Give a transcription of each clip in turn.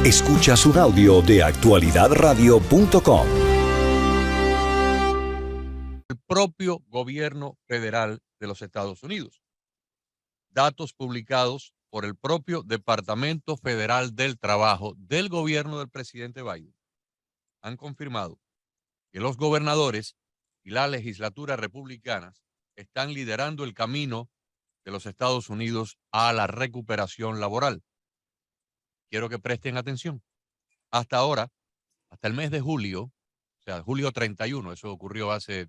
Escuchas un audio de actualidadradio.com. El propio gobierno federal de los Estados Unidos. Datos publicados por el propio Departamento Federal del Trabajo del gobierno del presidente Biden han confirmado que los gobernadores y la legislatura republicanas están liderando el camino de los Estados Unidos a la recuperación laboral. Quiero que presten atención. Hasta ahora, hasta el mes de julio, o sea, julio 31, eso ocurrió hace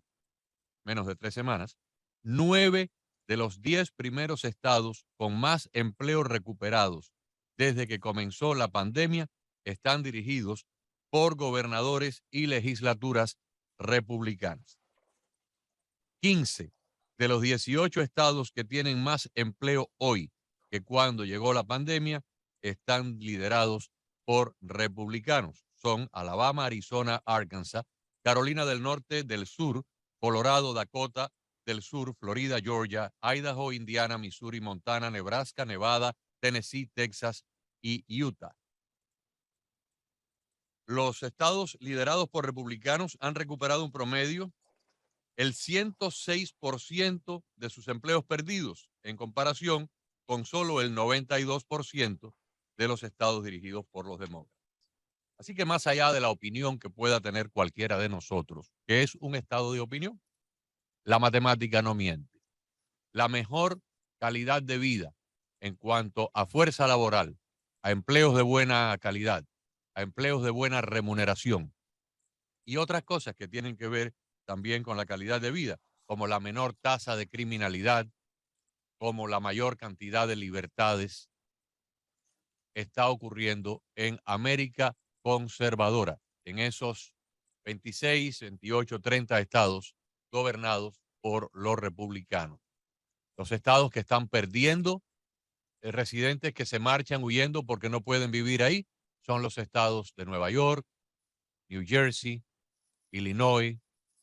menos de 3 semanas, 9 de los 10 primeros estados con más empleos recuperados desde que comenzó la pandemia están dirigidos por gobernadores y legislaturas republicanas. 15 de los 18 estados que tienen más empleo hoy que cuando llegó la pandemia están liderados por republicanos. Son Alabama, Arizona, Arkansas, Carolina del Norte, del Sur, Colorado, Dakota del Sur, Florida, Georgia, Idaho, Indiana, Missouri, Montana, Nebraska, Nevada, Tennessee, Texas y Utah. Los estados liderados por republicanos han recuperado un promedio el 106% de sus empleos perdidos en comparación con solo el 92% de los estados dirigidos por los demócratas. Así que más allá de la opinión que pueda tener cualquiera de nosotros, que es un estado de opinión, la matemática no miente. La mejor calidad de vida en cuanto a fuerza laboral, a empleos de buena calidad, a empleos de buena remuneración y otras cosas que tienen que ver también con la calidad de vida, como la menor tasa de criminalidad, como la mayor cantidad de libertades, está ocurriendo en América conservadora, en esos 26, 28, 30 estados gobernados por los republicanos. Los estados que están perdiendo residentes que se marchan huyendo porque no pueden vivir ahí son los estados de Nueva York, New Jersey, Illinois,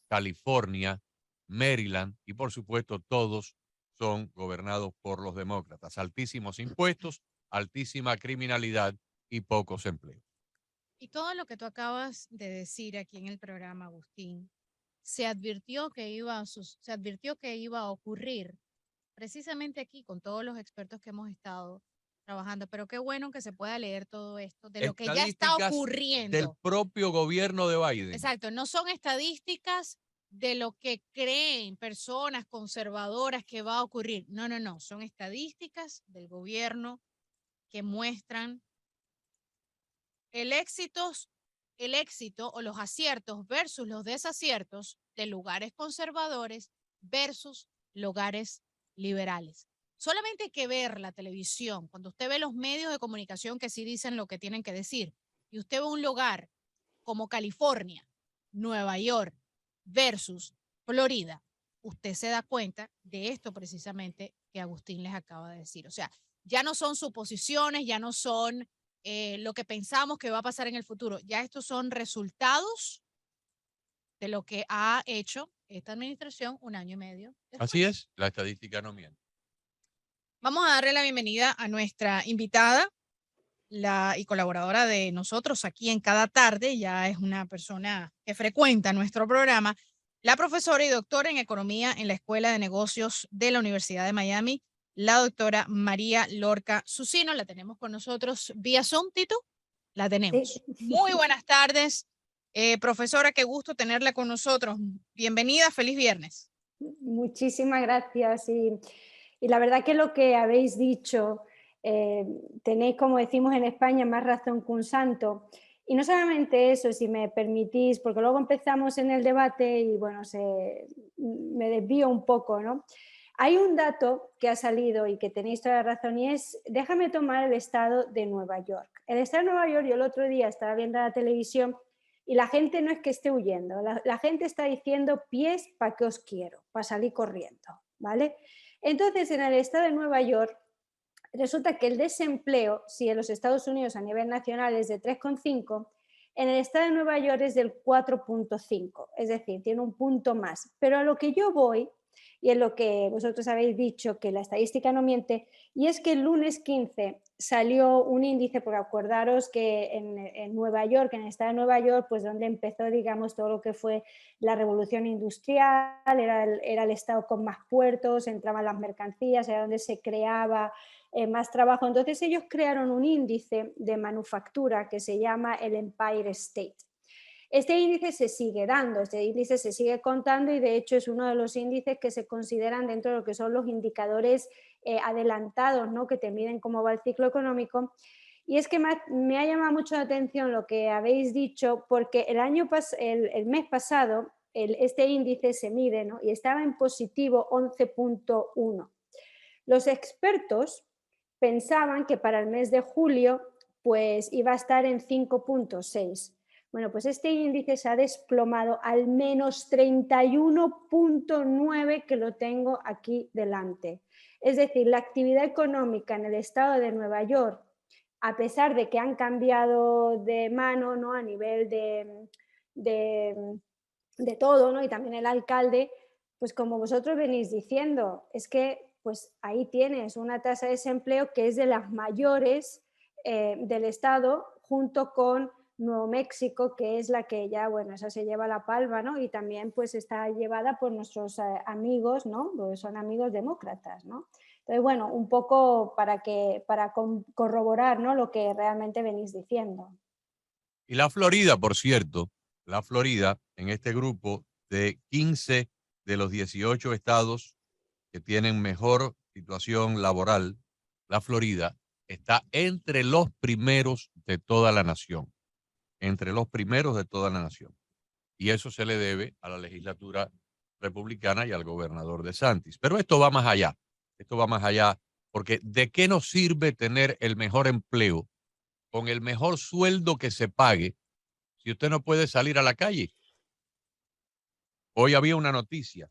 California, Maryland y por supuesto todos son gobernados por los demócratas. Altísimos impuestos, altísima criminalidad y pocos empleos. Y todo lo que tú acabas de decir aquí en el programa, Agustín, se advirtió que iba a ocurrir precisamente aquí con todos los expertos que hemos estado trabajando. Pero qué bueno que se pueda leer todo esto de lo que ya está ocurriendo. Del propio gobierno de Biden. Exacto, no son estadísticas de lo que creen personas conservadoras que va a ocurrir. No, son estadísticas del gobierno que muestran el éxito o los aciertos versus los desaciertos de lugares conservadores versus lugares liberales. Solamente hay que ver la televisión. Cuando usted ve los medios de comunicación que sí dicen lo que tienen que decir y usted ve un lugar como California, Nueva York versus Florida, usted se da cuenta de esto precisamente que Agustín les acaba de decir. O sea, ya no son suposiciones, ya no son lo que pensamos que va a pasar en el futuro. Ya estos son resultados de lo que ha hecho esta administración un año y medio después. Así es, la estadística no miente. Vamos a darle la bienvenida a nuestra invitada y colaboradora de nosotros aquí en Cada Tarde. Ya es una persona que frecuenta nuestro programa, la profesora y doctora en Economía en la Escuela de Negocios de la Universidad de Miami, la doctora María Lorca Susino. La tenemos con nosotros vía Zoom, Tito. La tenemos. Sí. Muy buenas tardes, profesora, qué gusto tenerla con nosotros. Bienvenida, feliz viernes. Muchísimas gracias. Y la verdad que lo que habéis dicho, tenéis, como decimos en España, más razón que un santo. Y no solamente eso, si me permitís, porque luego empezamos en el debate y bueno, me desvío un poco, ¿no? Hay un dato que ha salido y que tenéis toda la razón y es, déjame tomar el estado de Nueva York. El estado de Nueva York, yo el otro día estaba viendo la televisión y la gente no es que esté huyendo, la gente está diciendo pies para qué os quiero, para salir corriendo, ¿vale? Entonces, en el estado de Nueva York, resulta que el desempleo, si en los Estados Unidos a nivel nacional es de 3,5, en el estado de Nueva York es del 4,5, es decir, tiene un punto más. Pero a lo que yo voy, y en lo que vosotros habéis dicho que la estadística no miente, y es que el lunes 15 salió un índice, porque acordaros que en Nueva York, en el estado de Nueva York, pues donde empezó, digamos, todo lo que fue la revolución industrial, era el estado con más puertos, entraban las mercancías, era donde se creaba más trabajo. Entonces ellos crearon un índice de manufactura que se llama el Empire State. Este índice se sigue dando, este índice se sigue contando y de hecho es uno de los índices que se consideran dentro de lo que son los indicadores adelantados, ¿no? Que te miden cómo va el ciclo económico. Y es que me ha llamado mucho la atención lo que habéis dicho, porque el mes pasado este índice se mide, ¿no? Y estaba en positivo 11.1. Los expertos pensaban que para el mes de julio pues iba a estar en 5.6. Bueno, pues este índice se ha desplomado al menos 31.9, que lo tengo aquí delante. Es decir, la actividad económica en el estado de Nueva York, a pesar de que han cambiado de mano, ¿no? A nivel de todo, ¿no? Y también el alcalde, pues como vosotros venís diciendo, es que pues ahí tienes una tasa de desempleo que es de las mayores del estado, junto con Nuevo México, que es la que ya, bueno, esa se lleva la palma, ¿no? Y también pues está llevada por nuestros amigos, ¿no? Porque son amigos demócratas, ¿no? Entonces, bueno, un poco para corroborar, ¿no? Lo que realmente venís diciendo. Y la Florida, por cierto, la Florida, en este grupo de 15 de los 18 estados que tienen mejor situación laboral, la Florida está entre los primeros de toda la nación. Entre los primeros de toda la nación. Y eso se le debe a la legislatura republicana y al gobernador DeSantis. Pero esto va más allá. Esto va más allá porque ¿de qué nos sirve tener el mejor empleo con el mejor sueldo que se pague si usted no puede salir a la calle? Hoy había una noticia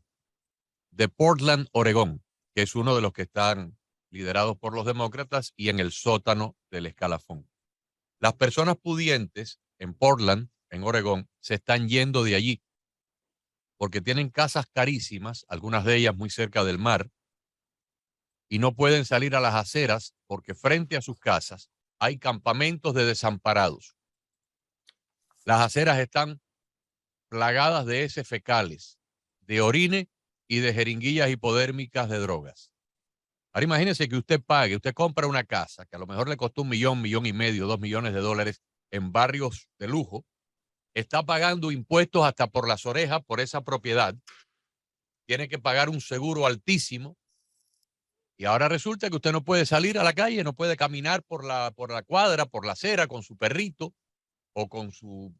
de Portland, Oregón, que es uno de los que están liderados por los demócratas y en el sótano del escalafón. Las personas pudientes en Portland, en Oregón, se están yendo de allí porque tienen casas carísimas, algunas de ellas muy cerca del mar, y no pueden salir a las aceras porque frente a sus casas hay campamentos de desamparados. Las aceras están plagadas de heces fecales, de orine y de jeringuillas hipodérmicas de drogas. Ahora imagínese que usted compra una casa que a lo mejor le costó $1 millón, $1,5 millones, $2 millones en barrios de lujo, está pagando impuestos hasta por las orejas por esa propiedad, tiene que pagar un seguro altísimo y ahora resulta que usted no puede salir a la calle, no puede caminar por la cuadra, por la acera con su perrito o con su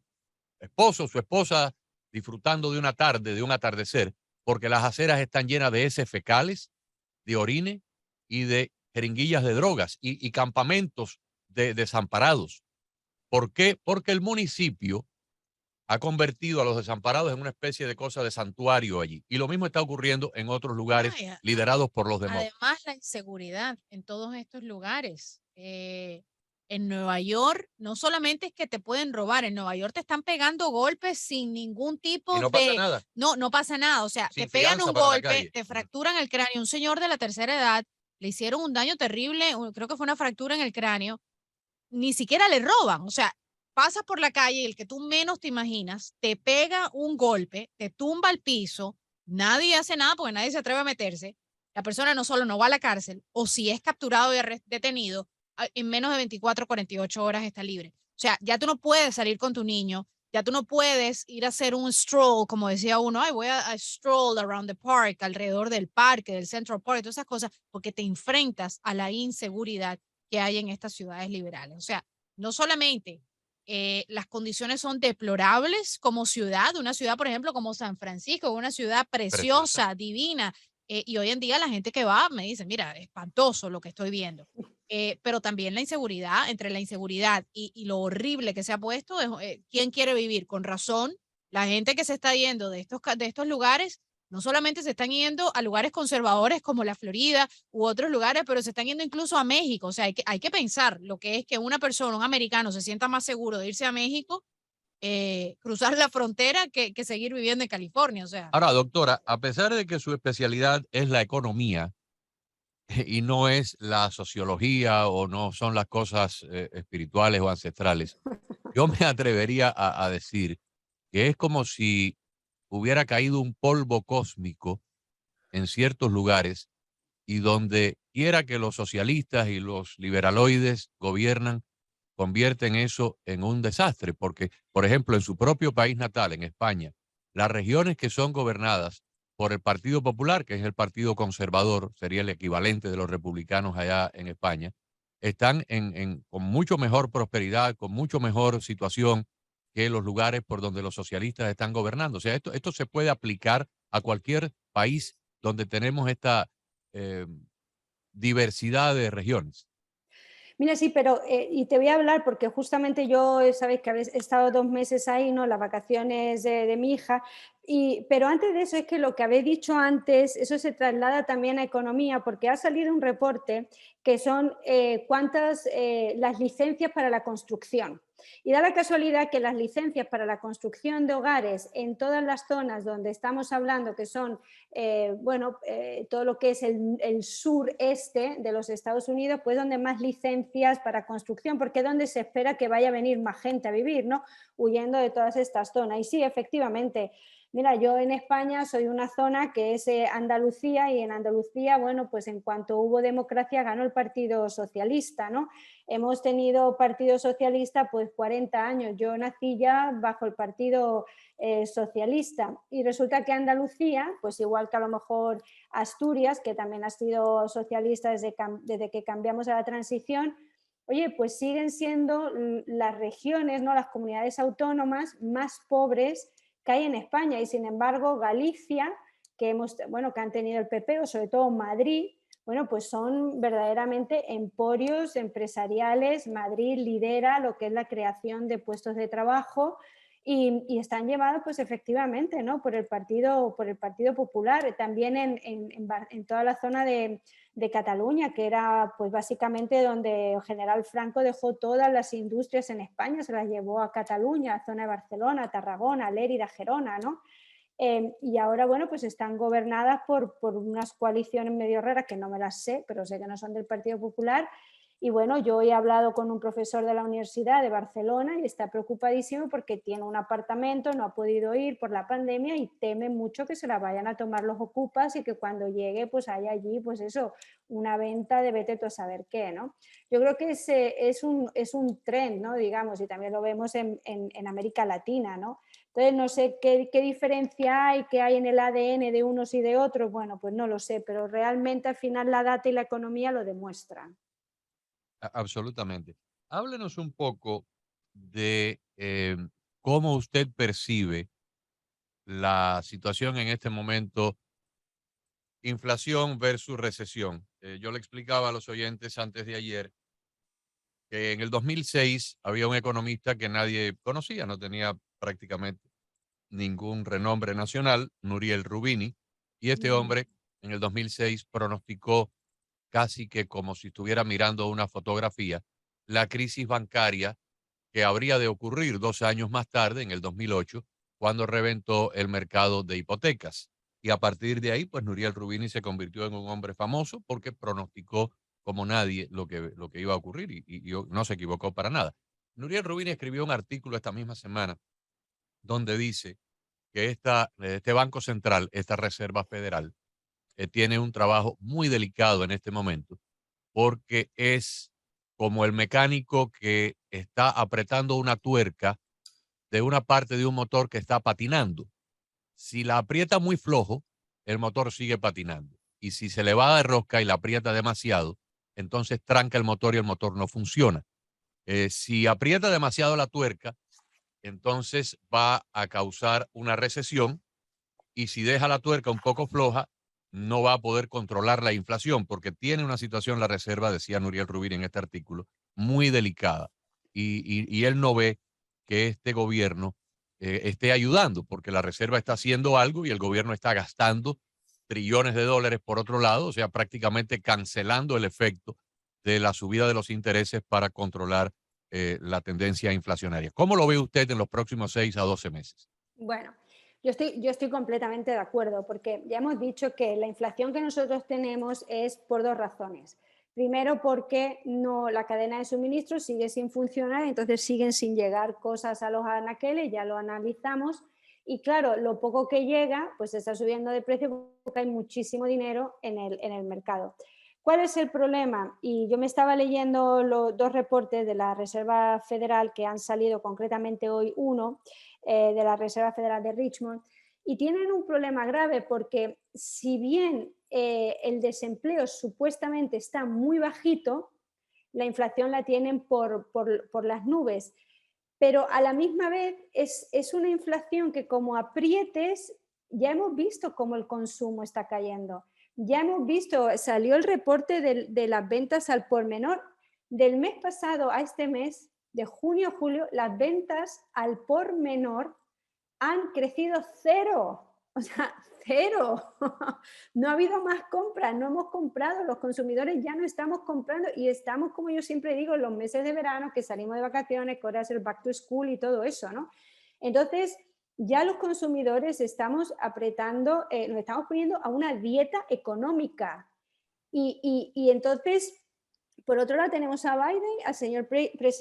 esposo, su esposa, disfrutando de una tarde, de un atardecer, porque las aceras están llenas de heces fecales, de orine y de jeringuillas de drogas y campamentos de desamparados. ¿Por qué? Porque el municipio ha convertido a los desamparados en una especie de cosa de santuario allí. Y lo mismo está ocurriendo en otros lugares liderados por los demócratas. Además, la inseguridad en todos estos lugares. En Nueva York, no solamente es que te pueden robar, en Nueva York te están pegando golpes sin ningún tipo y no pasa nada. No pasa nada. O sea, Sin te pegan fianza un para la golpe, calle. te fracturan el cráneo. Un señor de la tercera edad le hicieron un daño terrible, creo que fue una fractura en el cráneo. Ni siquiera le roban. O sea, pasas por la calle y el que tú menos te imaginas te pega un golpe, te tumba al piso, nadie hace nada porque nadie se atreve a meterse. La persona no solo no va a la cárcel, o si es capturado y detenido, en menos de 24 o 48 horas está libre. O sea, ya tú no puedes salir con tu niño, ya tú no puedes ir a hacer un stroll, como decía uno, ay, voy a stroll around the park, alrededor del parque, del Central Park, todas esas cosas, porque te enfrentas a la inseguridad que hay en estas ciudades liberales. O sea, no solamente las condiciones son deplorables como ciudad, una ciudad, por ejemplo, como San Francisco, una ciudad preciosa, divina, y hoy en día la gente que va me dice, mira, espantoso lo que estoy viendo. Pero también la inseguridad, entre la inseguridad y lo horrible que se ha puesto, ¿quién quiere vivir? Con razón, la gente que se está yendo de estos lugares, no solamente se están yendo a lugares conservadores como la Florida u otros lugares, pero se están yendo incluso a México. O sea, hay que pensar lo que es que una persona, un americano, se sienta más seguro de irse a México, cruzar la frontera, que seguir viviendo en California. O sea. Ahora, doctora, a pesar de que su especialidad es la economía, y no es la sociología o no son las cosas espirituales o ancestrales. Yo me atrevería a decir que es como si hubiera caído un polvo cósmico en ciertos lugares y donde quiera que los socialistas y los liberaloides gobiernan, convierten eso en un desastre, porque, por ejemplo, en su propio país natal, en España, las regiones que son gobernadas por el Partido Popular, que es el partido conservador, sería el equivalente de los republicanos allá en España, están con mucho mejor prosperidad, con mucho mejor situación que los lugares por donde los socialistas están gobernando. O sea, esto se puede aplicar a cualquier país donde tenemos esta eh, diversidad de regiones. Mira, sí, pero y te voy a hablar porque justamente yo, sabéis que habéis estado 2 meses ahí, ¿no? Las vacaciones de mi hija. Pero antes de eso es que lo que habéis dicho antes, eso se traslada también a economía, porque ha salido un reporte que son cuántas las licencias para la construcción. Y da la casualidad que las licencias para la construcción de hogares en todas las zonas donde estamos hablando, que son todo lo que es el sureste de los Estados Unidos, pues donde más licencias para construcción, porque es donde se espera que vaya a venir más gente a vivir, ¿no? Huyendo de todas estas zonas. Y sí, efectivamente, mira, yo en España soy una zona que es Andalucía, y en Andalucía, bueno, pues en cuanto hubo democracia ganó el Partido Socialista, ¿no? Hemos tenido Partido Socialista pues 40 años. Yo nací ya bajo el Partido Socialista, y resulta que Andalucía, pues igual que a lo mejor Asturias, que también ha sido socialista desde que cambiamos a la transición, oye, pues siguen siendo las regiones, ¿no? Las comunidades autónomas más pobres que hay en España. Y sin embargo Galicia, que han tenido el PP, o sobre todo Madrid, bueno, pues son verdaderamente emporios empresariales. Madrid lidera lo que es la creación de puestos de trabajo, y están llevados pues efectivamente, ¿no? por el Partido Popular. También en toda la zona de Cataluña, que era pues básicamente donde el general Franco dejó todas las industrias en España, se las llevó a Cataluña, a zona de Barcelona, Tarragona, Lérida, Gerona, ¿no? Y ahora, bueno, pues están gobernadas por unas coaliciones medio raras que no me las sé, pero sé que no son del Partido Popular. Y bueno, yo he hablado con un profesor de la Universidad de Barcelona y está preocupadísimo porque tiene un apartamento, no ha podido ir por la pandemia y teme mucho que se la vayan a tomar los ocupas y que cuando llegue pues haya allí pues eso, una venta de vete tú a saber qué, ¿no? Yo creo que es un trend, ¿no? Digamos, y también lo vemos en América Latina, ¿no? Entonces, no sé qué diferencia hay, qué hay en el ADN de unos y de otros. Bueno, pues no lo sé, pero realmente al final la data y la economía lo demuestran. Absolutamente. Háblenos un poco de cómo usted percibe la situación en este momento, inflación versus recesión. Yo le explicaba a los oyentes antes de ayer que en el 2006 había un economista que nadie conocía, no tenía prácticamente ningún renombre nacional, Nouriel Roubini, y este hombre en el 2006 pronosticó casi que como si estuviera mirando una fotografía la crisis bancaria que habría de ocurrir 2 años más tarde, en el 2008, cuando reventó el mercado de hipotecas. Y a partir de ahí, pues Nouriel Roubini se convirtió en un hombre famoso porque pronosticó como nadie lo que iba a ocurrir, y no se equivocó para nada. Nouriel Roubini escribió un artículo esta misma semana donde dice que este Banco Central, esta Reserva Federal, tiene un trabajo muy delicado en este momento porque es como el mecánico que está apretando una tuerca de una parte de un motor que está patinando. Si la aprieta muy flojo, el motor sigue patinando. Y si se le va de rosca y la aprieta demasiado, entonces tranca el motor y el motor no funciona. Si aprieta demasiado la tuerca, entonces va a causar una recesión, y si deja la tuerca un poco floja, no va a poder controlar la inflación porque tiene una situación la Reserva, decía Nouriel Roubini en este artículo, muy delicada. Y él no ve que este gobierno esté ayudando porque la Reserva está haciendo algo y el gobierno está gastando trillones de dólares por otro lado, o sea, prácticamente cancelando el efecto de la subida de los intereses para controlar la tendencia inflacionaria. ¿Cómo lo ve usted en los próximos 6 a 12 meses? Bueno, Yo estoy completamente de acuerdo, porque ya hemos dicho que la inflación que nosotros tenemos es por dos razones. Primero, porque la cadena de suministro sigue sin funcionar, entonces siguen sin llegar cosas a los anaqueles, ya lo analizamos. Y claro, lo poco que llega, pues está subiendo de precio porque hay muchísimo dinero en el mercado. ¿Cuál es el problema? Y yo me estaba leyendo los dos reportes de la Reserva Federal que han salido, concretamente hoy uno, de la Reserva Federal de Richmond, y tienen un problema grave porque si bien el desempleo supuestamente está muy bajito, la inflación la tienen por las nubes, pero a la misma vez es una inflación que como aprietes, ya hemos visto cómo el consumo está cayendo. Ya hemos visto, salió el reporte de las ventas al por menor. Del mes pasado a este mes, de junio a julio, las ventas al por menor han crecido cero. O sea, cero. No ha habido más compras, no hemos comprado, los consumidores ya no estamos comprando y estamos, como yo siempre digo, en los meses de verano que salimos de vacaciones, que ahora es el back to school y todo eso, ¿no? Entonces, ya los consumidores estamos apretando, nos estamos poniendo a una dieta económica. Y entonces, por otro lado, tenemos a Biden,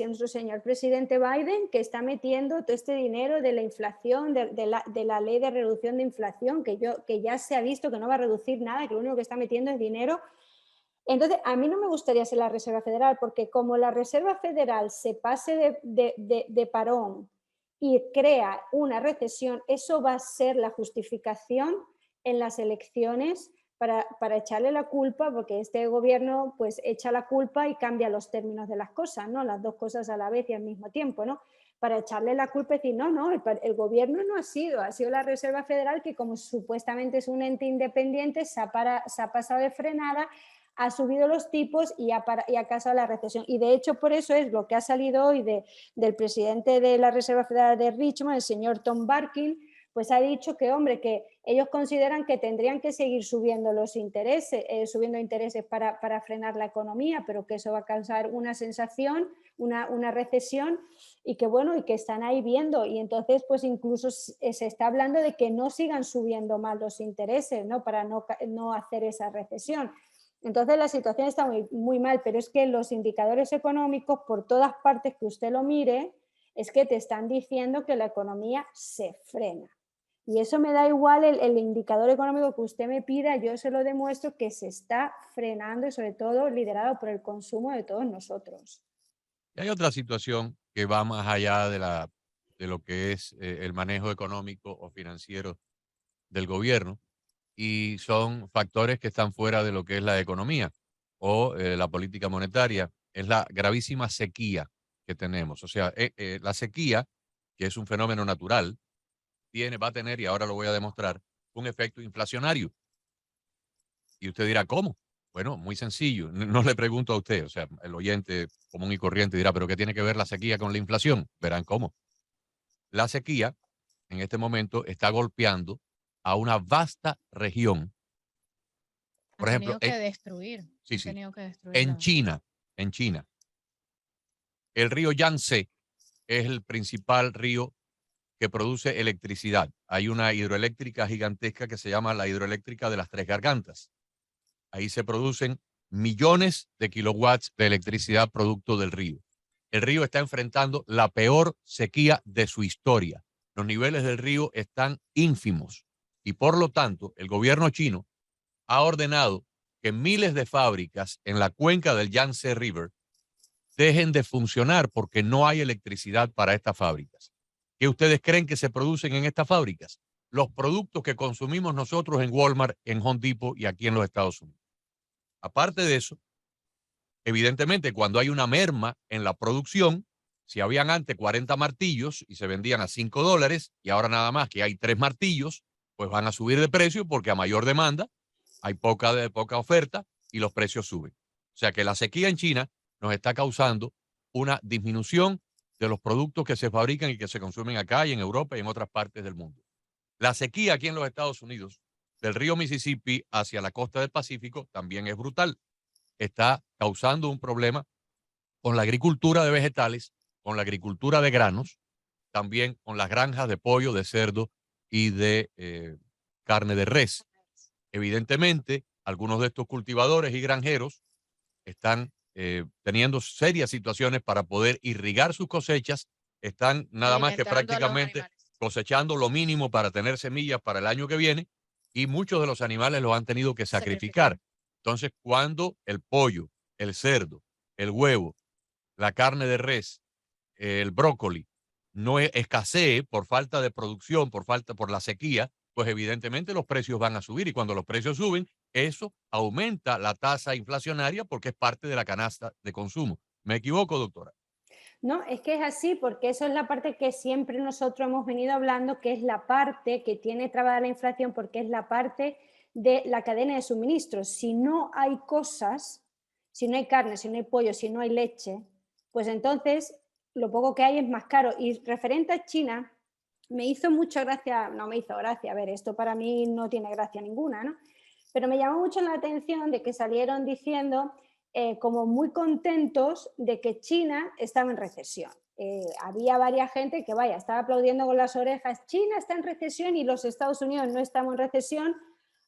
nuestro señor presidente Biden, que está metiendo todo este dinero de la inflación, de la ley de reducción de inflación, que ya se ha visto que no va a reducir nada, que lo único que está metiendo es dinero. Entonces, a mí no me gustaría ser la Reserva Federal, porque como la Reserva Federal se pase de parón y crea una recesión, eso va a ser la justificación en las elecciones para echarle la culpa, porque este gobierno pues echa la culpa y cambia los términos de las cosas, ¿no? Las dos cosas a la vez y al mismo tiempo, ¿no? Para echarle la culpa y decir, no, el gobierno no ha sido la Reserva Federal, que como supuestamente es un ente independiente, se ha pasado de frenada, ha subido los tipos y ha causado la recesión. Y de hecho, por eso es lo que ha salido hoy del presidente de la Reserva Federal de Richmond, el señor Tom Barkin, pues ha dicho que, hombre, que ellos consideran que tendrían que seguir subiendo los intereses, para frenar la economía, pero que eso va a causar una sensación, una recesión, y que bueno, y que están ahí viendo, y entonces pues incluso se está hablando de que no sigan subiendo más los intereses, ¿no? Para no hacer esa recesión. Entonces la situación está muy, muy mal, pero es que los indicadores económicos, por todas partes que usted lo mire, es que te están diciendo que la economía se frena. Y eso me da igual el indicador económico que usted me pida, yo se lo demuestro que se está frenando y sobre todo liderado por el consumo de todos nosotros. Y hay otra situación que va más allá de lo que es el manejo económico o financiero del gobierno, y son factores que están fuera de lo que es la economía o la política monetaria. Es la gravísima sequía que tenemos. O sea, la sequía, que es un fenómeno natural, va a tener, y ahora lo voy a demostrar, un efecto inflacionario. Y usted dirá, ¿cómo? Bueno, muy sencillo. No le pregunto a usted, o sea, el oyente común y corriente dirá, ¿pero qué tiene que ver la sequía con la inflación? Verán cómo. La sequía en este momento está golpeando a una vasta región. Por Han ejemplo, tenido que destruir. sí, Han sí, tenido que destruir. en China, el río Yangtze es el principal río que produce electricidad. Hay una hidroeléctrica gigantesca que se llama la hidroeléctrica de las Tres Gargantas. Ahí se producen millones de kilowatts de electricidad producto del río. El río está enfrentando la peor sequía de su historia. Los niveles del río están ínfimos y por lo tanto el gobierno chino ha ordenado que miles de fábricas en la cuenca del Yangtze River dejen de funcionar porque no hay electricidad para estas fábricas. ¿Qué ustedes creen que se producen en estas fábricas? Los productos que consumimos nosotros en Walmart, en Home Depot y aquí en los Estados Unidos. Aparte de eso, evidentemente, cuando hay una merma en la producción, si habían antes 40 martillos y se vendían a $5 y ahora nada más que hay 3 martillos, pues van a subir de precio porque a mayor demanda hay poca oferta y los precios suben. O sea que la sequía en China nos está causando una disminución de los productos que se fabrican y que se consumen acá y en Europa y en otras partes del mundo. La sequía aquí en los Estados Unidos, del río Mississippi hacia la costa del Pacífico, también es brutal. Está causando un problema con la agricultura de vegetales, con la agricultura de granos, también con las granjas de pollo, de cerdo y de carne de res. Evidentemente, algunos de estos cultivadores y granjeros están teniendo serias situaciones para poder irrigar sus cosechas, están nada más que Alimentando a los prácticamente animales. cosechando lo mínimo para tener semillas para el año que viene y muchos de los animales los han tenido que Sacrificar. sacrificar. Entonces, cuando el pollo, el cerdo, el huevo, la carne de res, el brócoli, no escasee por falta de producción, por la sequía, pues evidentemente los precios van a subir y cuando los precios suben, eso aumenta la tasa inflacionaria porque es parte de la canasta de consumo. ¿Me equivoco, doctora? No, es que es así, porque eso es la parte que siempre nosotros hemos venido hablando, que es la parte que tiene trabada la inflación, porque es la parte de la cadena de suministros. Si no hay cosas, si no hay carne, si no hay pollo, si no hay leche, pues entonces lo poco que hay es más caro. Y referente a China, me hizo mucha gracia, no me hizo gracia, a ver, esto para mí no tiene gracia ninguna, ¿no? Pero me llamó mucho la atención de que salieron diciendo como muy contentos de que China estaba en recesión. Había varias gente que, vaya, estaba aplaudiendo con las orejas, China está en recesión y los Estados Unidos no estamos en recesión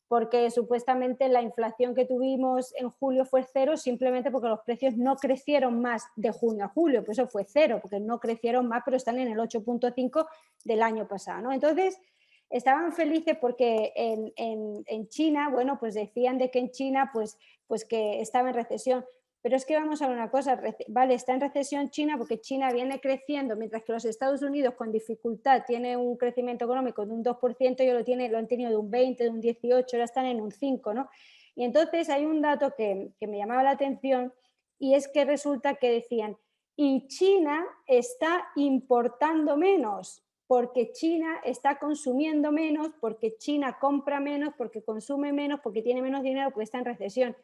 porque supuestamente la inflación que tuvimos en julio fue cero simplemente porque los precios no crecieron más de junio a julio, por eso fue cero, porque no crecieron más, pero están en el 8,5 del año pasado, ¿no? Entonces, estaban felices porque en China, bueno, pues decían de que en China pues que estaba en recesión. Pero es que vamos a ver una cosa, vale, está en recesión China porque China viene creciendo, mientras que los Estados Unidos con dificultad tiene un crecimiento económico de un 2%, ellos lo han tenido de un 20, de un 18, ahora están en un 5, ¿no? Y entonces hay un dato que me llamaba la atención y es que resulta que decían, y China está importando menos, porque China está consumiendo menos, porque China compra menos, porque consume menos, porque tiene menos dinero, porque está en recesión.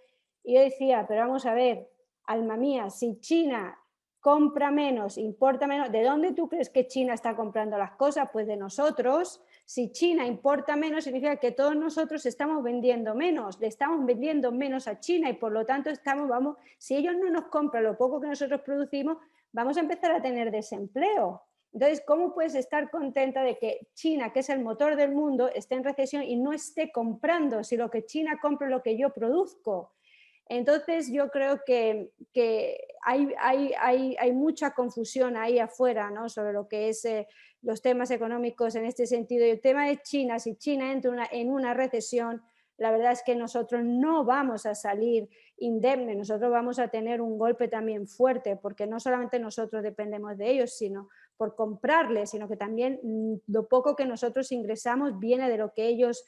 Y yo decía, pero vamos a ver, alma mía, si China compra menos, importa menos, ¿de dónde tú crees que China está comprando las cosas? Pues de nosotros. Si China importa menos, significa que todos nosotros estamos vendiendo menos, le estamos vendiendo menos a China y por lo tanto si ellos no nos compran lo poco que nosotros producimos, vamos a empezar a tener desempleo. Entonces, ¿cómo puedes estar contenta de que China, que es el motor del mundo, esté en recesión y no esté comprando, si lo que China compra es lo que yo produzco? Entonces, yo creo que hay mucha confusión ahí afuera, ¿no? Sobre lo que es los temas económicos en este sentido. Y el tema de China, si China entra en una recesión, la verdad es que nosotros no vamos a salir indemnes, nosotros vamos a tener un golpe también fuerte, porque no solamente nosotros dependemos de ellos, sino por comprarles, sino que también lo poco que nosotros ingresamos viene de lo que ellos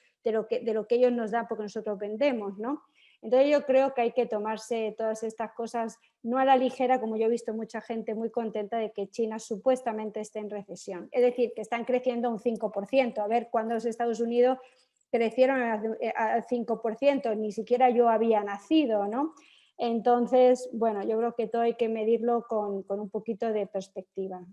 nos dan porque nosotros vendemos, ¿no? Entonces yo creo que hay que tomarse todas estas cosas no a la ligera, como yo he visto mucha gente muy contenta de que China supuestamente esté en recesión. Es decir, que están creciendo un 5%. A ver, cuando los Estados Unidos crecieron al 5%, ni siquiera yo había nacido, ¿no? Entonces, bueno, yo creo que todo hay que medirlo con un poquito de perspectiva.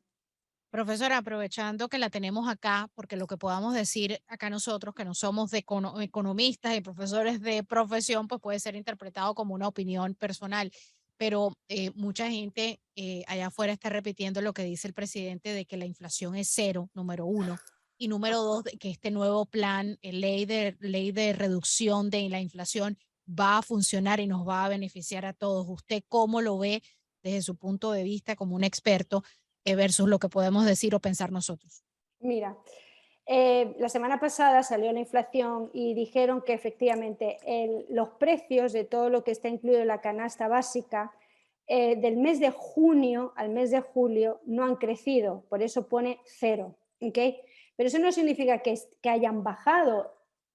Profesora, aprovechando que la tenemos acá, porque lo que podamos decir acá nosotros, que no somos de economistas y profesores de profesión, pues puede ser interpretado como una opinión personal. Pero mucha gente allá afuera está repitiendo lo que dice el presidente de que la inflación es cero, número uno. Y número dos, de que este nuevo plan, ley de reducción de la inflación, va a funcionar y nos va a beneficiar a todos. ¿Usted cómo lo ve desde su punto de vista como un experto? Versus lo que podemos decir o pensar nosotros. Mira, la semana pasada salió la inflación y dijeron que efectivamente los precios de todo lo que está incluido en la canasta básica del mes de junio al mes de julio no han crecido, por eso pone cero, ¿okay? Pero eso no significa que hayan bajado,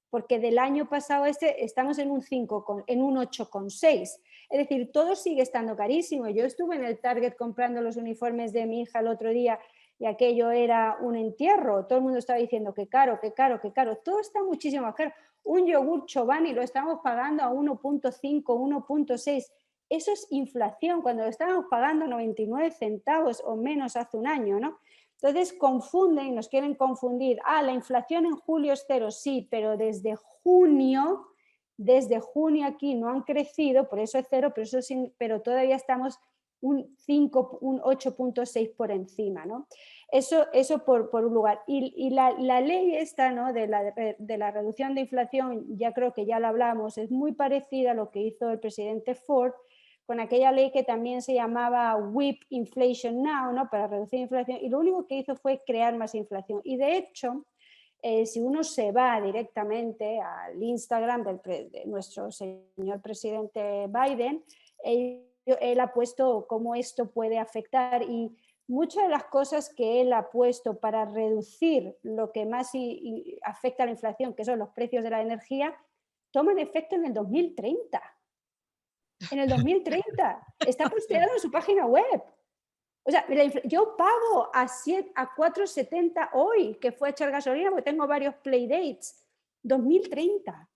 porque del año pasado estamos en un 5, en un 8,6. Es decir, todo sigue estando carísimo. Yo estuve en el Target comprando los uniformes de mi hija el otro día y aquello era un entierro. Todo el mundo estaba diciendo que caro, que caro, que caro. Todo está muchísimo más caro. Un yogur Chobani lo estamos pagando a 1,5, 1,6. Eso es inflación, cuando lo estábamos pagando 99 centavos o menos hace un año, ¿no? Entonces confunden, nos quieren confundir. La inflación en julio es cero, sí, pero desde junio aquí no han crecido, por eso es cero, pero todavía estamos un 8,6 por encima, ¿no? Eso por un lugar. Y la ley esta, ¿no? de la reducción de inflación, ya creo que ya lo hablamos, es muy parecida a lo que hizo el presidente Ford con aquella ley que también se llamaba Whip Inflation Now, ¿no? Para reducir inflación, y lo único que hizo fue crear más inflación. Y de hecho, si uno se va directamente al Instagram de nuestro señor presidente Biden, él ha puesto cómo esto puede afectar, y muchas de las cosas que él ha puesto para reducir lo que más afecta a la inflación, que son los precios de la energía, toman efecto en el 2030. En el 2030. Está posteado en su página web. O sea, yo pago a 4,70 hoy, que fue a echar gasolina, porque tengo varios playdates. 2030.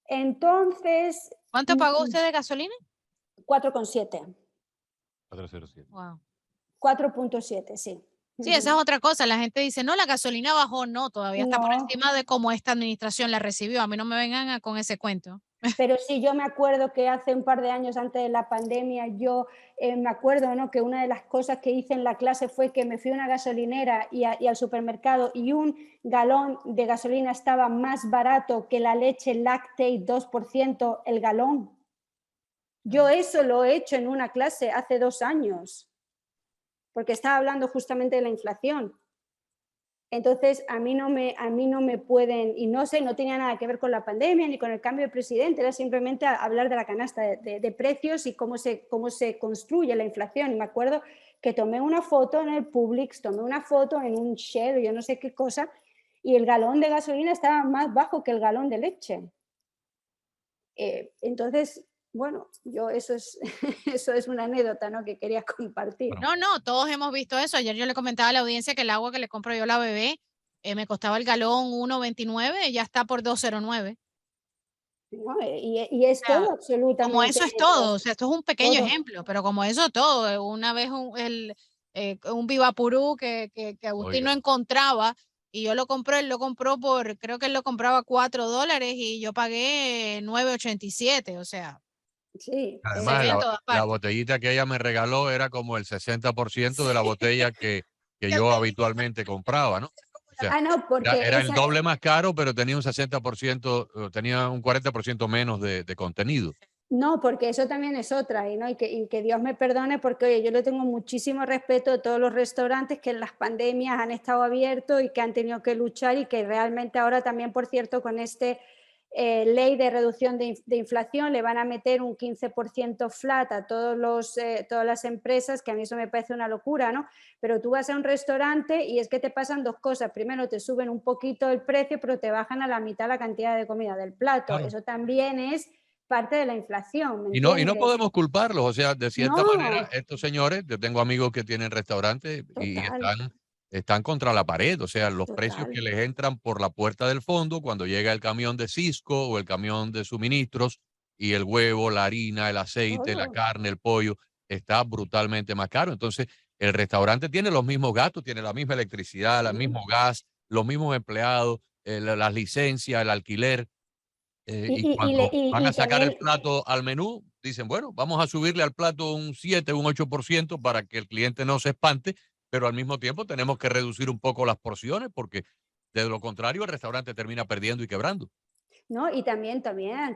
Entonces... ¿Cuánto pagó usted de gasolina? 4,7. 407. Wow. 4,7, sí. Sí, esa es otra cosa. La gente dice, no, la gasolina bajó. No, todavía está por No. encima de cómo esta administración la recibió. A mí no me vengan con ese cuento. Pero sí, yo me acuerdo que hace un par de años antes de la pandemia, yo me acuerdo, ¿no? que una de las cosas que hice en la clase fue que me fui a una gasolinera y al supermercado, y un galón de gasolina estaba más barato que la leche Lactate 2% el galón. Yo eso lo he hecho en una clase hace 2 años, porque estaba hablando justamente de la inflación. Entonces, a mí no me pueden, y no sé, no tenía nada que ver con la pandemia ni con el cambio de presidente, era simplemente hablar de la canasta de precios y cómo se construye la inflación. Y me acuerdo que tomé una foto en el Publix, tomé una foto en un Shell, yo no sé qué cosa, y el galón de gasolina estaba más bajo que el galón de leche. Entonces, bueno, eso es una anécdota, ¿no? que quería compartir. No, todos hemos visto eso. Ayer yo le comentaba a la audiencia que el agua que le compro yo a la bebé me costaba el galón 1.29, ya está por 2.09. ¿No? Y es todo absolutamente. Como eso es todo, o sea, esto es un pequeño todo. ejemplo, pero como eso todo, una vez un Vivapurú que Agustín no encontraba y yo lo compré, él lo compró creo que él lo compraba $4 y yo pagué 9.87, o sea. Sí, Además, la botellita que ella me regaló era como el 60% de la botella que yo habitualmente compraba, ¿no? O sea, no, porque era el doble más caro, pero tenía un 60%, tenía un 40% menos de contenido. No, porque eso también es otra, ¿no? y que Dios me perdone, porque oye, yo le tengo muchísimo respeto a todos los restaurantes que en las pandemias han estado abiertos y que han tenido que luchar, y que realmente ahora también, por cierto, con ley de reducción de inflación le van a meter un 15% flat a todas las empresas, que a mí eso me parece una locura, ¿no? Pero tú vas a un restaurante y es que te pasan dos cosas. Primero, te suben un poquito el precio, pero te bajan a la mitad la cantidad de comida del plato. Claro. Eso también es parte de la inflación, ¿me Y no entiendes? podemos culparlos, o sea, de cierta No. manera, estos señores, yo tengo amigos que tienen restaurantes y Total. están contra la pared, o sea, los precios Total. que les entran por la puerta del fondo cuando llega el camión de Cisco o el camión de suministros, y el huevo, la harina, el aceite, la Todo. carne, el pollo, está brutalmente más caro. Entonces, el restaurante tiene los mismos gastos, tiene la misma electricidad, el mismo gas, los mismos empleados, las licencias, el alquiler. Y cuando van a sacar el también, plato al menú, dicen, bueno, vamos a subirle al plato un 7, un 8% para que el cliente no se espante, pero al mismo tiempo tenemos que reducir un poco las porciones, porque de lo contrario el restaurante termina perdiendo y quebrando. ¿no? Y también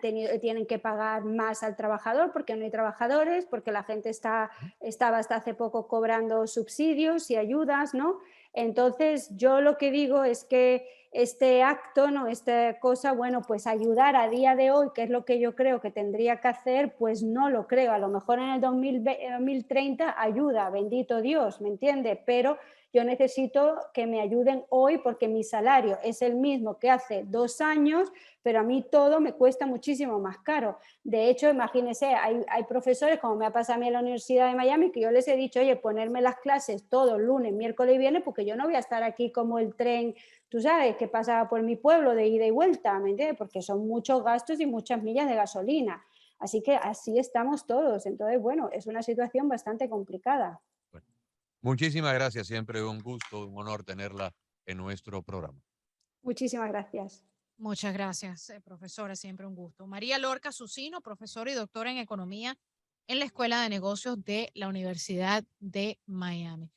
tienen que pagar más al trabajador, porque no hay trabajadores, porque la gente estaba hasta hace poco cobrando subsidios y ayudas, ¿no? Entonces, yo lo que digo es que este acto, ¿no? Esta cosa, bueno, pues ayudar a día de hoy, que es lo que yo creo que tendría que hacer, pues no lo creo. A lo mejor en el 2030 ayuda, bendito Dios, ¿me entiende? Pero yo necesito que me ayuden hoy, porque mi salario es el mismo que hace 2 años, pero a mí todo me cuesta muchísimo más caro. De hecho, imagínense, hay profesores, como me ha pasado a mí en la Universidad de Miami, que yo les he dicho, oye, ponerme las clases todos lunes, miércoles y viernes, porque yo no voy a estar aquí como el tren, tú sabes, que pasa por mi pueblo de ida y vuelta, ¿me entiendes? Porque son muchos gastos y muchas millas de gasolina. Así que así estamos todos. Entonces, bueno, es una situación bastante complicada. Bueno, muchísimas gracias, siempre un gusto, un honor tenerla en nuestro programa. Muchísimas gracias. Muchas gracias, profesora, siempre un gusto. María Lorca Susino, profesora y doctora en Economía en la Escuela de Negocios de la Universidad de Miami.